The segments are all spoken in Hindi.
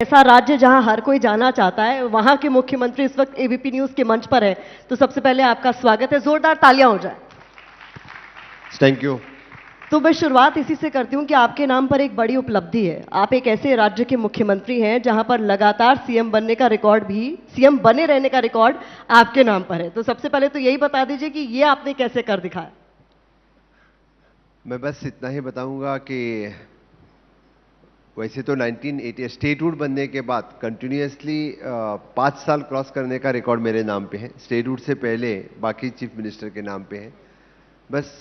ऐसा राज्य जहां हर कोई जाना चाहता है, वहां के मुख्यमंत्री इस वक्त एबीपी न्यूज के मंच पर है, तो सबसे पहले आपका स्वागत है, जोरदार तालियां हो जाए। Thank you. तो मैं शुरुआत इसी से करती हूं कि आपके नाम पर एक बड़ी उपलब्धि है। आप एक ऐसे राज्य के मुख्यमंत्री हैं जहां पर लगातार सीएम बनने का रिकॉर्ड भी, सीएम बने रहने का रिकॉर्ड आपके नाम पर है। तो सबसे पहले तो यही बता दीजिए कि ये आपने कैसे कर दिखाया। मैं बस इतना ही बताऊंगा कि वैसे तो 1980 स्टेटहुड बनने के बाद कंटिन्यूअसली 5 साल क्रॉस करने का रिकॉर्ड मेरे नाम पे है। स्टेटहुड से पहले बाकी चीफ मिनिस्टर के नाम पे है। बस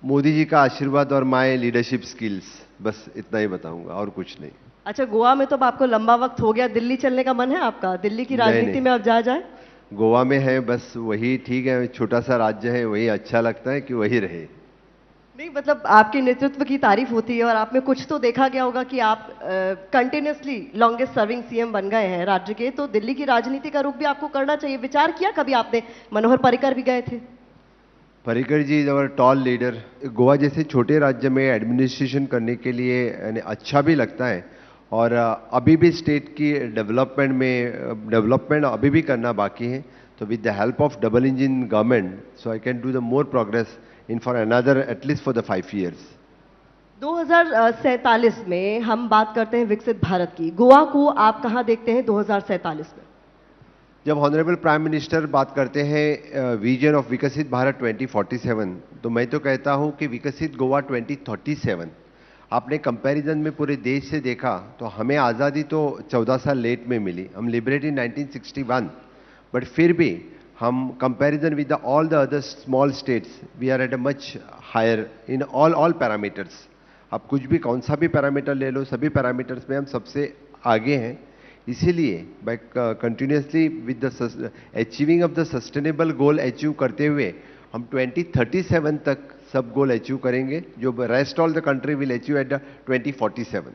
मोदी जी का आशीर्वाद और माय लीडरशिप स्किल्स, बस इतना ही बताऊंगा और कुछ नहीं। अच्छा, गोवा में तो अब आपको लंबा वक्त हो गया, दिल्ली चलने का मन है आपका? दिल्ली की राजनीति में अब जा जाए? गोवा में है, बस वही ठीक है, छोटा सा राज्य है, वही अच्छा लगता है कि वही रहे। नहीं, मतलब आपके नेतृत्व की तारीफ होती है और आप में कुछ तो देखा गया होगा कि आप कंटिन्यूअसली लॉन्गेस्ट सर्विंग सीएम बन गए हैं राज्य के, तो दिल्ली की राजनीति का रुख भी आपको करना चाहिए। विचार किया कभी आपने? मनोहर पर्रिकर भी गए थे। Parrikar ji is our tall leader. Goa जैसे छोटे राज्य में एडमिनिस्ट्रेशन करने के लिए यानी अच्छा भी लगता है, और अभी भी स्टेट की डेवलपमेंट अभी भी करना बाकी है। तो with the help of double engine government, so I can do the more progress in for another at least for the 5 years। 2047 में हम बात करते हैं विकसित भारत की, गोवा को आप कहां देखते हैं 2047 में? जब ऑनरेबल प्राइम मिनिस्टर बात करते हैं विजन ऑफ विकसित भारत 2047, तो मैं तो कहता हूं कि विकसित गोवा 2037। आपने कंपैरिजन में पूरे देश से देखा तो हमें आज़ादी तो 14 साल लेट में मिली, हम लिबरेट इन 1961, बट फिर भी हम comparison with all the other small states we are at a much higher in all parameters. आप कुछ भी कौन सा भी पैरामीटर ले लो, सभी पैरामीटर्स में हम सबसे आगे हैं। इसीलिए by continuously with the achieving of the sustainable goal achieve करते हुए हम 2037 तक सब गोल अचीव करेंगे, जो rest all the country will achieve at the 2047।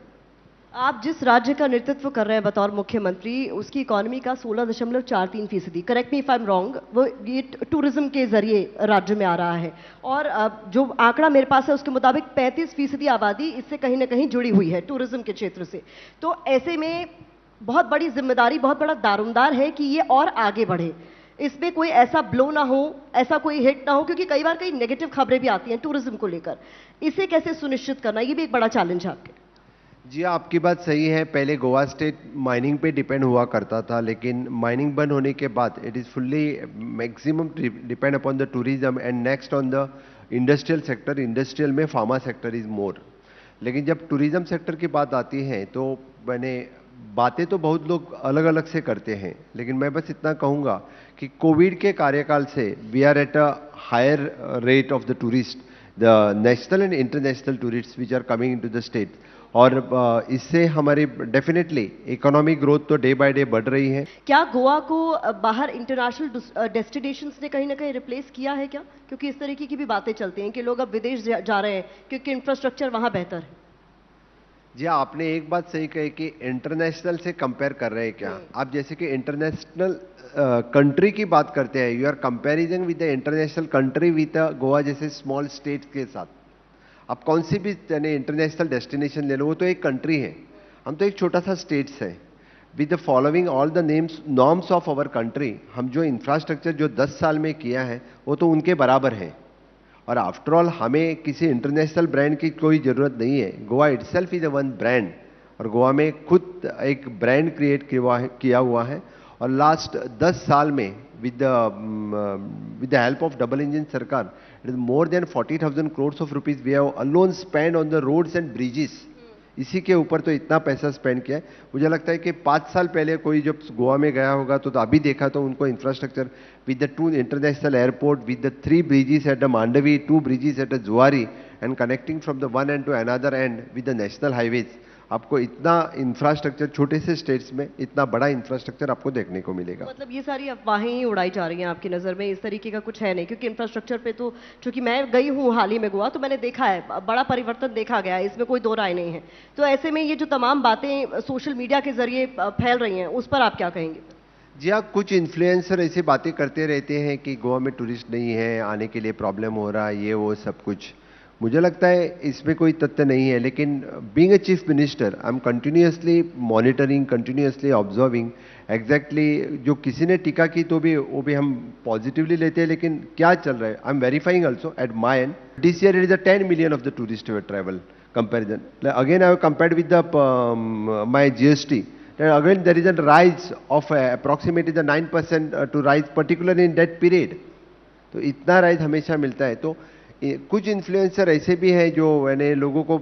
आप जिस राज्य का नेतृत्व कर रहे हैं बतौर मुख्यमंत्री, उसकी इकोनॉमी का 16.43%, correct me if I am wrong, वो ये टूरिज्म के जरिए राज्य में आ रहा है। और जो आंकड़ा मेरे पास है उसके मुताबिक 35% आबादी इससे कहीं ना कहीं जुड़ी हुई है टूरिज्म के क्षेत्र से। तो ऐसे में बहुत बड़ी जिम्मेदारी, बहुत बड़ा दारोमदार है कि ये और आगे बढ़े, इसमें कोई ऐसा ब्लो ना हो, ऐसा कोई हिट ना हो, क्योंकि कई बार कई नेगेटिव खबरें भी आती हैं टूरिज्म को लेकर। इसे कैसे सुनिश्चित करना, ये भी एक बड़ा चैलेंज है आपके। जी, आपकी बात सही है। पहले गोवा स्टेट माइनिंग पे डिपेंड हुआ करता था, लेकिन माइनिंग बंद होने के बाद it is fully maximum depend upon the tourism and next on the industrial sector. Industrial में फार्मा सेक्टर इज मोर। लेकिन जब टूरिज्म सेक्टर की बात आती है तो मैंने बातें तो बहुत लोग अलग अलग से करते हैं, लेकिन मैं बस इतना कहूँगा कि कोविड के कार्यकाल से we are at a higher rate of the tourist, the national and international tourist which are coming into the state. और इससे हमारी डेफिनेटली इकोनॉमिक ग्रोथ तो डे बाय डे बढ़ रही है। क्या गोवा को बाहर इंटरनेशनल डेस्टिनेशंस ने कहीं ना कहीं रिप्लेस किया है क्या? क्योंकि इस तरीके की भी बातें चलती हैं कि लोग अब विदेश जा रहे हैं क्योंकि इंफ्रास्ट्रक्चर वहां बेहतर है। जी, आपने एक बात सही कही कि इंटरनेशनल से कंपेयर कर रहे हैं क्या आप? जैसे कि इंटरनेशनल कंट्री की बात करते हैं, you are comparison with the international country with Goa जैसे स्मॉल स्टेट के साथ। आप कौन सी भी इंटरनेशनल डेस्टिनेशन ले लो, वो तो एक कंट्री है, हम तो एक छोटा सा स्टेट्स है। With the following all the names norms of our country, हम जो इंफ्रास्ट्रक्चर जो 10 साल में किया है वो तो उनके बराबर है। और आफ्टर ऑल हमें किसी इंटरनेशनल ब्रांड की कोई ज़रूरत नहीं है। Goa itself is a one brand, और गोवा में खुद एक ब्रांड क्रिएट किया हुआ है। और लास्ट 10 साल में with the help of double engine सरकार, it is more than 40,000 crores of rupees we have alone spend on the roads and bridges. इसी के ऊपर तो इतना पैसा स्पेंड किया है। मुझे लगता है कि 5 साल पहले कोई जब गोवा में गया होगा तो अभी देखा तो उनको infrastructure with the 2 international airport, with the 3 bridges at the Mandovi, 2 bridges at the Zuari, and connecting from the one end to another end with the national highways, आपको इतना इंफ्रास्ट्रक्चर छोटे से स्टेट्स में इतना बड़ा इंफ्रास्ट्रक्चर आपको देखने को मिलेगा। मतलब ये सारी अफवाहें ही उड़ाई जा रही हैं आपकी नज़र में? इस तरीके का कुछ है नहीं? क्योंकि इंफ्रास्ट्रक्चर पे तो, चूंकि मैं गई हूँ हाल ही में गोवा, तो मैंने देखा है बड़ा परिवर्तन देखा गया है, इसमें कोई दो राय नहीं है। तो ऐसे में ये जो तमाम बातें सोशल मीडिया के जरिए फैल रही हैं, उस पर आप क्या कहेंगे? जी हाँ, कुछ इन्फ्लुएंसर ऐसी बातें करते रहते हैं कि गोवा में टूरिस्ट नहीं है, आने के लिए प्रॉब्लम हो रहा है, ये वो सब कुछ। मुझे लगता है इसमें कोई तथ्य नहीं है, लेकिन being a chief minister I am continuously monitoring, continuously observing exactly. जो किसी ने टीका की तो भी वो भी हम पॉजिटिवली लेते हैं, लेकिन क्या चल रहा है I am verifying also at my and. This year it is a 10 million of the tourist travel comparison. Again I have compared with the my GST. Again there is a rise of approximately the 9% to rise particularly in that period. तो इतना राइज हमेशा मिलता है। तो कुछ इन्फ्लुएंसर ऐसे भी हैं जो यानी लोगों को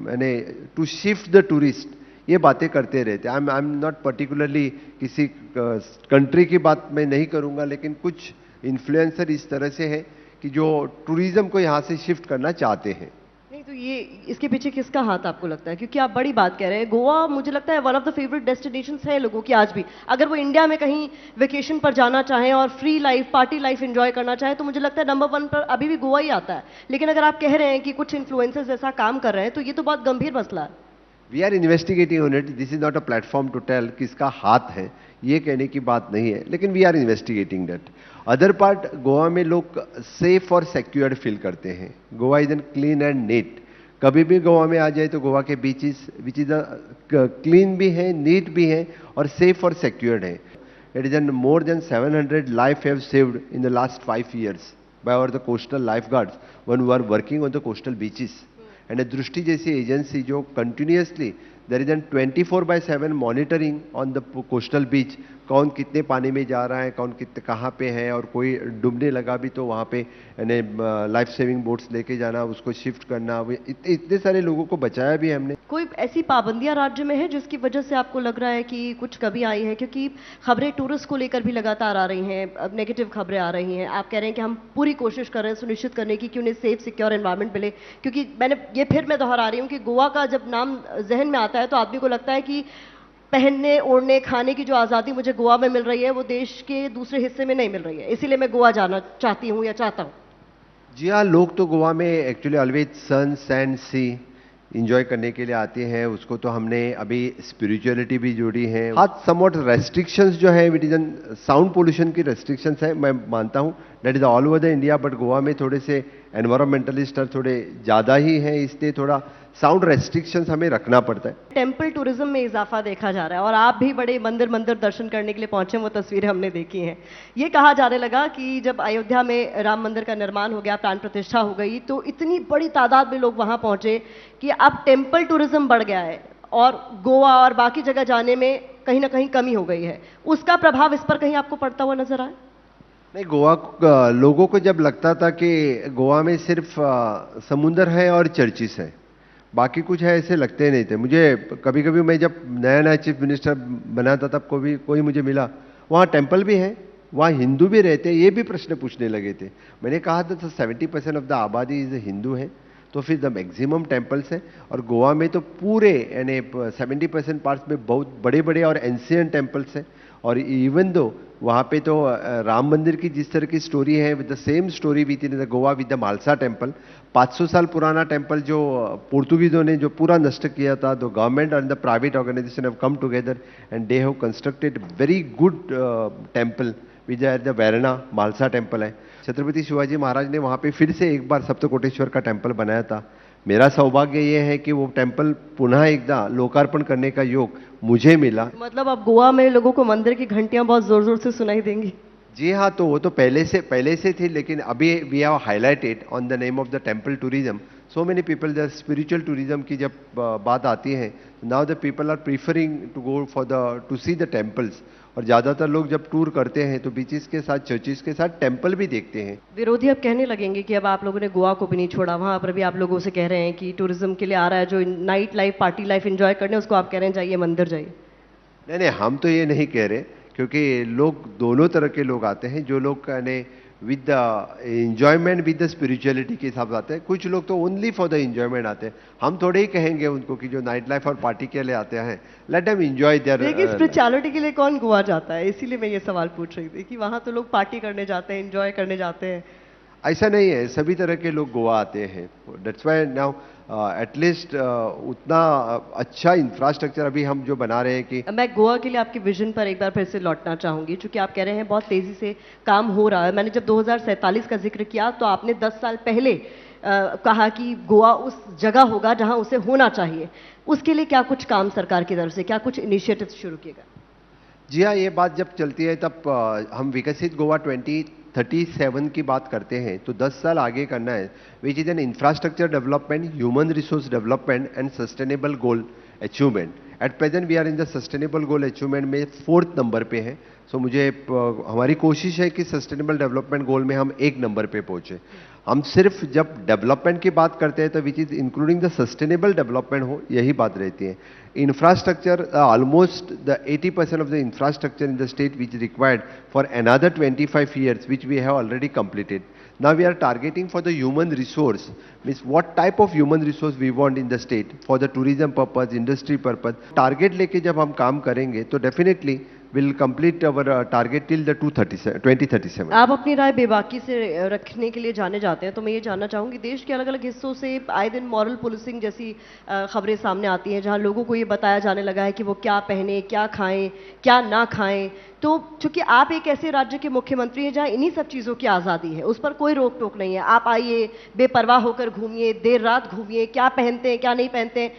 यानी टू शिफ्ट द टूरिस्ट ये बातें करते रहते हैं। आई एम नॉट पर्टिकुलरली किसी कंट्री की बात मैं नहीं करूंगा, लेकिन कुछ इन्फ्लुएंसर इस तरह से हैं कि जो टूरिज्म को यहाँ से शिफ्ट करना चाहते हैं। नहीं तो ये इसके पीछे किसका हाथ आपको लगता है? क्योंकि आप बड़ी बात कह रहे हैं, गोवा मुझे लगता है one of the favourite destinations है लोगों की आज भी। अगर वो इंडिया में कहीं वेकेशन पर जाना चाहें और free life, party life enjoy करना चाहें तो मुझे लगता है नंबर 1 पर अभी भी गोवा ही आता है। लेकिन अगर आप कह रहे हैं कि कुछ इन्फ्लुएंसर्स ऐसा काम कर रहे हैं तो ये तो बहुत गंभीर मसला है। We are investigating on it. This is not a platform to tell किसका हाथ है, ये कहने की बात नहीं है, लेकिन we are investigating that. Other part, Goa में लोग सेफ और सिक्योर्ड फील करते हैं। Goa is an clean and neat. कभी भी गोवा में आ जाए तो गोवा के बीचेस विच इज क्लीन भी है, नीट भी है और सेफ और सिक्योर्ड है। It is an more than 700 life have saved in the last 5 years by our the coastal life guards one who are working on the coastal beaches. And Drishti जैसी एजेंसी जो continuously there is an 24/7 monitoring on the coastal beach, कौन कितने पानी में जा रहा है, कौन कितने कहाँ पे है, और कोई डूबने लगा भी तो वहाँ पे यानी लाइफ सेविंग बोट्स लेके जाना, उसको शिफ्ट करना। इतने सारे लोगों को बचाया भी हमने। कोई ऐसी पाबंदियां राज्य में है जिसकी वजह से आपको लग रहा है कि कुछ कमी आई है? क्योंकि खबरें टूरिस्ट को लेकर भी लगातार आ रही हैं, अब नेगेटिव खबरें आ रही हैं। आप कह रहे हैं कि हम पूरी कोशिश कर रहे हैं सुनिश्चित करने की कि उन्हें सेफ सिक्योर एनवायरनमेंट मिले। क्योंकि मैं दोहरा रही हूँ कि गोवा का जब नाम जहन में आता है तो आदमी को लगता है कि पहनने, ओढ़ने, खाने की जो आज़ादी मुझे गोवा में मिल रही है वो देश के दूसरे हिस्से में नहीं मिल रही है, इसीलिए मैं गोवा जाना चाहती हूँ या चाहता हूँ। जी हाँ, लोग तो गोवा में एक्चुअली ऑलवेज सन, सैंड, सी इंजॉय करने के लिए आते हैं। उसको तो हमने अभी स्पिरिचुअलिटी भी जोड़ी है। हाँ, समवॉट रेस्ट्रिक्शंस जो है विट इज एन साउंड पोल्यूशन की रेस्ट्रिक्शंस है, मैं मानता हूँ that is all over the India, but Goa में थोड़े से एनवायरमेंटलिस्ट थोड़े ज़्यादा ही हैं, इसलिए थोड़ा साउंड रेस्ट्रिक्शंस हमें रखना पड़ता है। टेम्पल टूरिज्म में इजाफा देखा जा रहा है और आप भी बड़े मंदिर मंदिर दर्शन करने के लिए पहुंचे, वो तस्वीरें हमने देखी हैं। ये कहा जाने लगा कि जब अयोध्या में राम मंदिर का निर्माण हो गया, प्राण प्रतिष्ठा हो गई, तो इतनी बड़ी तादाद में लोग वहां पहुंचे कि अब टेम्पल टूरिज्म बढ़ गया है और गोवा और बाकी जगह जाने में कहीं ना कहीं कमी हो गई है। उसका प्रभाव इस पर कहीं आपको पड़ता हुआ नजर आए? नहीं, गोवा लोगों को जब लगता था कि गोवा में सिर्फ समुंदर है और चर्चिस है, बाकी कुछ है, ऐसे लगते नहीं थे मुझे। कभी कभी मैं जब नया नया चीफ मिनिस्टर बना था तब कोई मुझे मिला, वहाँ टेम्पल भी है, वहाँ हिंदू भी रहते हैं, ये भी प्रश्न पूछने लगे थे। मैंने कहा था 70% ऑफ द आबादी इज हिंदू है, तो फिर द मैक्सिमम टेम्पल्स हैं। और गोवा में तो पूरे यानी 70% पार्ट्स में बहुत बड़े बड़े और एंशियंट टेम्पल्स हैं। और इवन दो वहाँ पे तो राम मंदिर की जिस तरह की स्टोरी है, with the same story within the Goa with the Malsa temple, 500 साल पुराना टेम्पल जो पोर्तुगीजों ने जो पूरा नष्ट किया था, the government and the private organisation have come together and they have constructed very good temple which the Verna Malsa temple है। छत्रपति शिवाजी महाराज ने वहाँ पे फिर से एक बार सप्तकोटेश्वर का टेम्पल बनाया था। मेरा सौभाग्य ये है कि वो टेम्पल पुनः एकदा लोकार्पण करने का योग मुझे मिला। मतलब अब गोवा में लोगों को मंदिर की घंटियां बहुत जोर जोर से सुनाई देंगी। जी हाँ, तो वो तो पहले से थी, लेकिन अभी we have highlighted on the name of the temple tourism so many people. The spiritual tourism की जब बात आती है, now the people are preferring to go for to see the temples. और ज्यादातर लोग जब टूर करते हैं तो बीचेस के साथ, चर्चिस के साथ टेम्पल भी देखते हैं। विरोधी अब कहने लगेंगे कि अब आप लोगों ने गोवा को भी नहीं छोड़ा, वहां पर भी आप लोगों से कह रहे हैं कि टूरिज्म के लिए आ रहा है जो night life, party life enjoy करने, उसको आप कह रहे हैं जाइए मंदिर जाइए। नहीं, हम तो ये नहीं कह रहे, क्योंकि लोग दोनों तरह के लोग आते हैं। जो लोग यानी with the enjoyment with the spirituality के हिसाब से आते हैं, कुछ लोग तो ओनली फॉर द एंजॉयमेंट आते हैं। हम थोड़े ही कहेंगे उनको कि जो नाइट लाइफ और पार्टी के लिए आते हैं, लेट देम एंजॉय देयर। देखिए, स्पिरिचुअलिटी के लिए कौन गोवा जाता है, इसीलिए मैं ये सवाल पूछ रही थी कि वहां तो लोग पार्टी करने जाते हैं, एंजॉय करने जाते हैं। ऐसा नहीं है, सभी तरह के लोग गोवा आते हैं। दैट्स व्हाई नाउ एटलीस्ट उतना अच्छा इंफ्रास्ट्रक्चर अभी हम जो बना रहे हैं कि मैं गोवा के लिए आपके विजन पर एक बार फिर से लौटना चाहूंगी, क्योंकि आप कह रहे हैं बहुत तेजी से काम हो रहा है। मैंने जब 2047 का जिक्र किया तो आपने 10 साल पहले कहा कि गोवा उस जगह होगा जहां उसे होना चाहिए। उसके लिए क्या कुछ काम सरकार की तरफ से, क्या कुछ इनिशिएटिव शुरू किए गए? जी हाँ, ये बात जब चलती है तब हम विकसित गोवा 2037 की बात करते हैं तो 10 साल आगे करना है, which is an infrastructure development, human resource development and sustainable goal achievement. At present we are in the sustainable goal achievement में 4th नंबर पे है। सो मुझे हमारी कोशिश है कि सस्टेनेबल डेवलपमेंट गोल में हम 1 नंबर पे पहुंचे। हम सिर्फ जब डेवलपमेंट की बात करते हैं तो which is including the sustainable development हो, यही बात रहती है। Infrastructure, almost the 80% of the infrastructure in the state which is required for another 25 years, which we have already completed. Now we are targeting for the human resource, means what type of human resource we want in the state for the tourism purpose, industry purpose. Target लेके जब हम काम करेंगे तो definitely will complete our target till the 2037. आप अपनी राय बेबाकी से रखने के लिए जाने जाते हैं, तो मैं ये जानना चाहूंगी, देश के अलग अलग हिस्सों से आए दिन मॉरल पुलिसिंग जैसी खबरें सामने आती हैं, जहां लोगों को ये बताया जाने लगा है कि वो क्या पहने, क्या खाएं, क्या ना खाएं। तो चूंकि आप एक ऐसे राज्य के मुख्यमंत्री हैं जहां इन्हीं सब चीज़ों की आज़ादी है, उस पर कोई रोक टोक नहीं है। आप आइए, बेपरवाह होकर घूमिए, देर रात घूमिए, क्या पहनते हैं क्या नहीं पहनते हैं,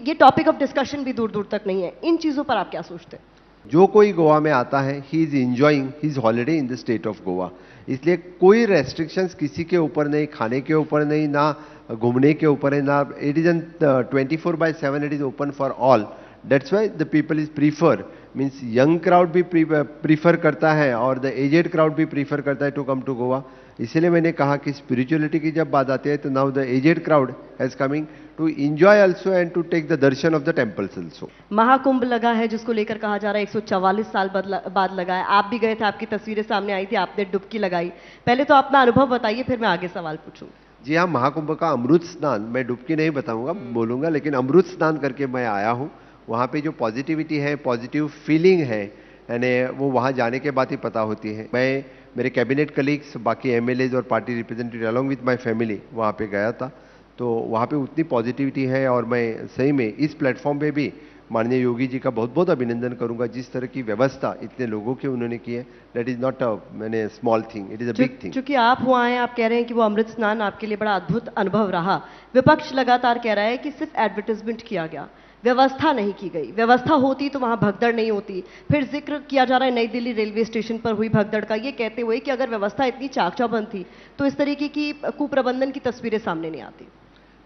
ये टॉपिक ऑफ डिस्कशन भी दूर दूर तक नहीं है। इन चीज़ों पर आप क्या सोचते हैं? जो कोई गोवा में आता है, he is enjoying his holiday in the state of Goa. इसलिए कोई रेस्ट्रिक्शंस किसी के ऊपर नहीं, खाने के ऊपर नहीं, ना घूमने के ऊपर है, ना। It is an 24/7, it is open for all. That's why the people is prefer, means young crowd भी प्रीफर करता है और द एजेड क्राउड भी प्रीफर करता है टू कम टू गोवा। इसीलिए मैंने कहा कि स्पिरिचुअलिटी की जब बात आती है तो now the aged crowd has coming to enjoy also and to take the darshan of the temples also. Mahakumbh लगा है जिसको लेकर कहा जा रहा है 144 साल बाद लगा है। आप भी गए थे, आपकी तस्वीरें सामने आई थी, आपने डुबकी लगाई। पहले तो अपना अनुभव बताइए, फिर मैं आगे सवाल पूछूंगी। जी हाँ, महाकुंभ का अमृत स्नान, मैं डुबकी नहीं बताऊंगा, बोलूंगा, लेकिन अमृत स्नान करके मैं आया हूँ। वहाँ पे जो पॉजिटिविटी है, पॉजिटिव फीलिंग है, यानी वो वहाँ जाने के बाद ही पता होती है। मैं, मेरे कैबिनेट कलीग्स, बाकी एमएलएज और party representative along with my family वहाँ पे गया था, तो वहाँ पे उतनी पॉजिटिविटी है। और मैं सही में इस प्लेटफॉर्म पे भी माननीय योगी जी का बहुत बहुत अभिनंदन करूंगा। जिस तरह की व्यवस्था इतने लोगों की उन्होंने की है, दैट इज नॉट मैंने small thing, it is a big thing. चूंकि आप हुआ हैं, आप कह रहे हैं कि वो अमृत स्नान आपके लिए बड़ा अद्भुत अनुभव रहा। विपक्ष लगातार कह रहा है कि सिर्फ एडवर्टाइजमेंट किया गया, व्यवस्था नहीं की गई। व्यवस्था होती तो वहां भगदड़ नहीं होती। फिर जिक्र किया जा रहा है नई दिल्ली रेलवे स्टेशन पर हुई भगदड़ का, ये कहते हुए कि अगर व्यवस्था इतनी चाक चौबंद थी तो इस तरीके की कुप्रबंधन की तस्वीरें सामने नहीं आती।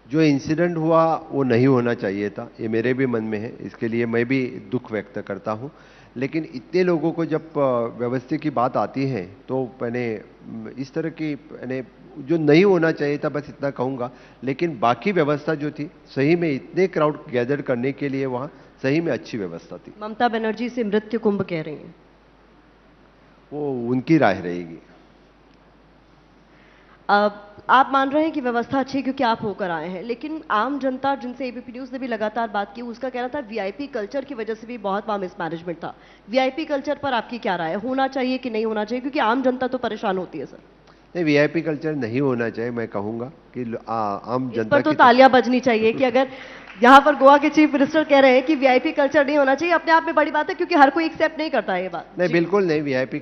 जो इंसिडेंट हुआ वो नहीं होना चाहिए था, ये मेरे भी मन में है, इसके लिए मैं भी दुख व्यक्त करता हूँ। लेकिन इतने लोगों को जब व्यवस्था की बात आती है तो मैंने इस तरह की, मैंने जो नहीं होना चाहिए था, बस इतना कहूँगा। लेकिन बाकी व्यवस्था जो थी, सही में इतने क्राउड गैदर करने के लिए वहाँ सही में अच्छी व्यवस्था थी। ममता बनर्जी से मृत्यु कुंभ कह रही हैं, वो उनकी राय रहेगी। आप मान रहे हैं कि व्यवस्था अच्छी है क्योंकि आप होकर आए हैं, लेकिन आम जनता जिनसे एबीपी न्यूज ने भी लगातार बात की, उसका कहना था वीआईपी कल्चर की वजह से भी बहुत वहां मिसमैनेजमेंट था। वीआईपी कल्चर पर आपकी क्या राय है, होना चाहिए कि नहीं होना चाहिए? क्योंकि आम जनता तो परेशान होती है सर। नहीं, वीआईपी कल्चर नहीं होना चाहिए। मैं कहूंगा कि आम इस जनता पर तो की तालियां बजनी चाहिए कि अगर यहाँ पर गोवा के चीफ मिनिस्टर कह रहे हैं कि वीआईपी कल्चर नहीं होना चाहिए, अपने आप में बड़ी बात है, क्योंकि हर कोई एक्सेप्ट नहीं करता है ये बात। नहीं, बिल्कुल नहीं। वीआईपी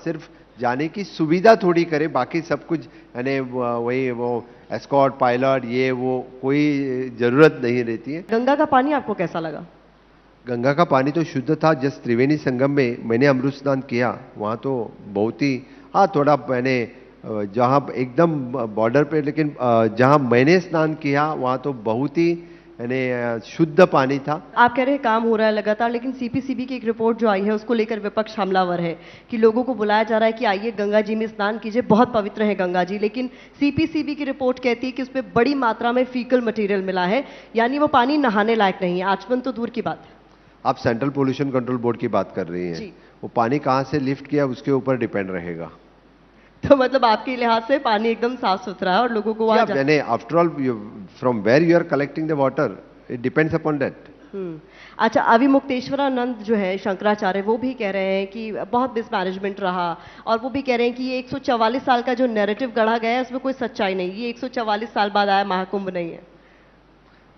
सिर्फ जाने की सुविधा थोड़ी करे, बाकी सब कुछ यानी वही वो एस्कॉर्ट, पायलट, ये वो कोई जरूरत नहीं रहती है। गंगा का पानी आपको कैसा लगा? गंगा का पानी तो शुद्ध था। जिस त्रिवेणी संगम में मैंने अमृत स्नान किया, वहाँ तो बहुत ही, हाँ थोड़ा मैंने जहाँ एकदम बॉर्डर पे, लेकिन जहाँ मैंने स्नान किया वहाँ तो बहुत ही यानी शुद्ध पानी था। आप कह रहे हैं काम हो रहा है लगातार, लेकिन सीपीसीबी की एक रिपोर्ट जो आई है उसको लेकर विपक्ष हमलावर है कि लोगों को बुलाया जा रहा है कि आइए गंगा जी में स्नान कीजिए, बहुत पवित्र है गंगा जी, लेकिन सीपीसीबी की रिपोर्ट कहती है कि उसमें बड़ी मात्रा में फीकल मटेरियल मिला है, यानी वो पानी नहाने लायक नहीं है। आचमन तो दूर की बात है। आप सेंट्रल पोल्यूशन कंट्रोल बोर्ड की बात कर रही हैं, वो पानी कहाँ से लिफ्ट किया उसके ऊपर डिपेंड रहेगा। तो मतलब आपके लिहाज से पानी एकदम साफ सुथरा है और लोगों को वहां after all from where you are collecting the water, it depends upon that. अच्छा, अभी मुक्तेश्वरानंद जो है शंकराचार्य, वो भी कह रहे हैं कि बहुत मिसमैनेजमेंट रहा, और वो भी कह रहे हैं कि ये 144 साल का जो नैरेटिव गढ़ा गया है उसमें कोई सच्चाई नहीं, ये 144 साल बाद आया महाकुंभ नहीं है।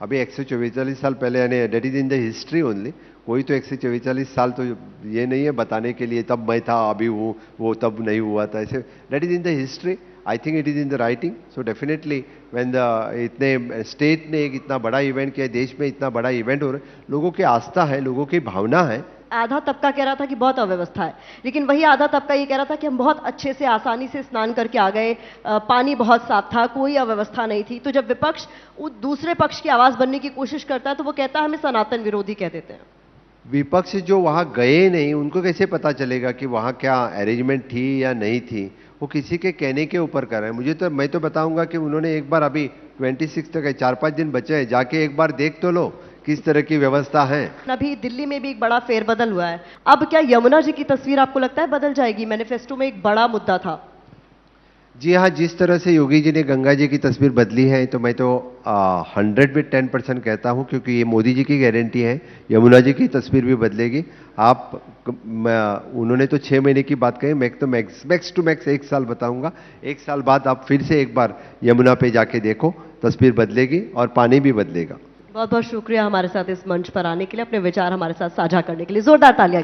अभी 144 साल पहले, यानी date is in the history only. कोई तो 144 साल तो ये नहीं है बताने के लिए तब मैं था अभी वो तब नहीं हुआ था, ऐसे date is in the history. I think it is in the writing. So definitely when the इतने स्टेट ने एक इतना बड़ा इवेंट किया, देश में इतना बड़ा इवेंट हो रहा है, लोगों की आस्था है, लोगों की भावना है। आधा तबका कह रहा था कि बहुत अव्यवस्था है, लेकिन वही आधा तबका ये कह रहा था कि हम बहुत अच्छे से आसानी से स्नान करके आ गए, पानी बहुत साफ था, कोई अव्यवस्था नहीं थी। तो जब विपक्ष दूसरे पक्ष की आवाज बनने की कोशिश करता है तो वो कहता है हमें सनातन विरोधी कह देते हैं। विपक्ष जो वहां गए नहीं, उनको कैसे पता चलेगा कि वहां क्या अरेंजमेंट थी या नहीं थी? वो किसी के कहने के ऊपर कर रहे हैं। मैं तो बताऊंगा कि उन्होंने एक बार, अभी 26 तक है, 4-5 दिन बचे हैं, जाके एक बार देख तो लो किस तरह की व्यवस्था है। अभी दिल्ली में भी एक बड़ा फेरबदल हुआ है। अब क्या यमुना जी की तस्वीर आपको लगता है बदल जाएगी? मैनिफेस्टो में एक बड़ा मुद्दा था। जी हाँ, जिस तरह से योगी जी ने गंगा जी की तस्वीर बदली है, तो मैं तो 100 में 10% कहता हूँ, क्योंकि ये मोदी जी की गारंटी है, यमुना जी की तस्वीर भी बदलेगी। उन्होंने तो 6 महीने की बात कही, मैं तो मैक्स टू मैक्स 1 साल बताऊंगा। 1 साल बाद आप फिर से एक बार यमुना पे जाके देखो, तस्वीर बदलेगी और पानी भी बदलेगा। बहुत बहुत शुक्रिया हमारे साथ इस मंच पर आने के लिए, अपने विचार हमारे साथ साझा करने के लिए। जोरदार तालियां।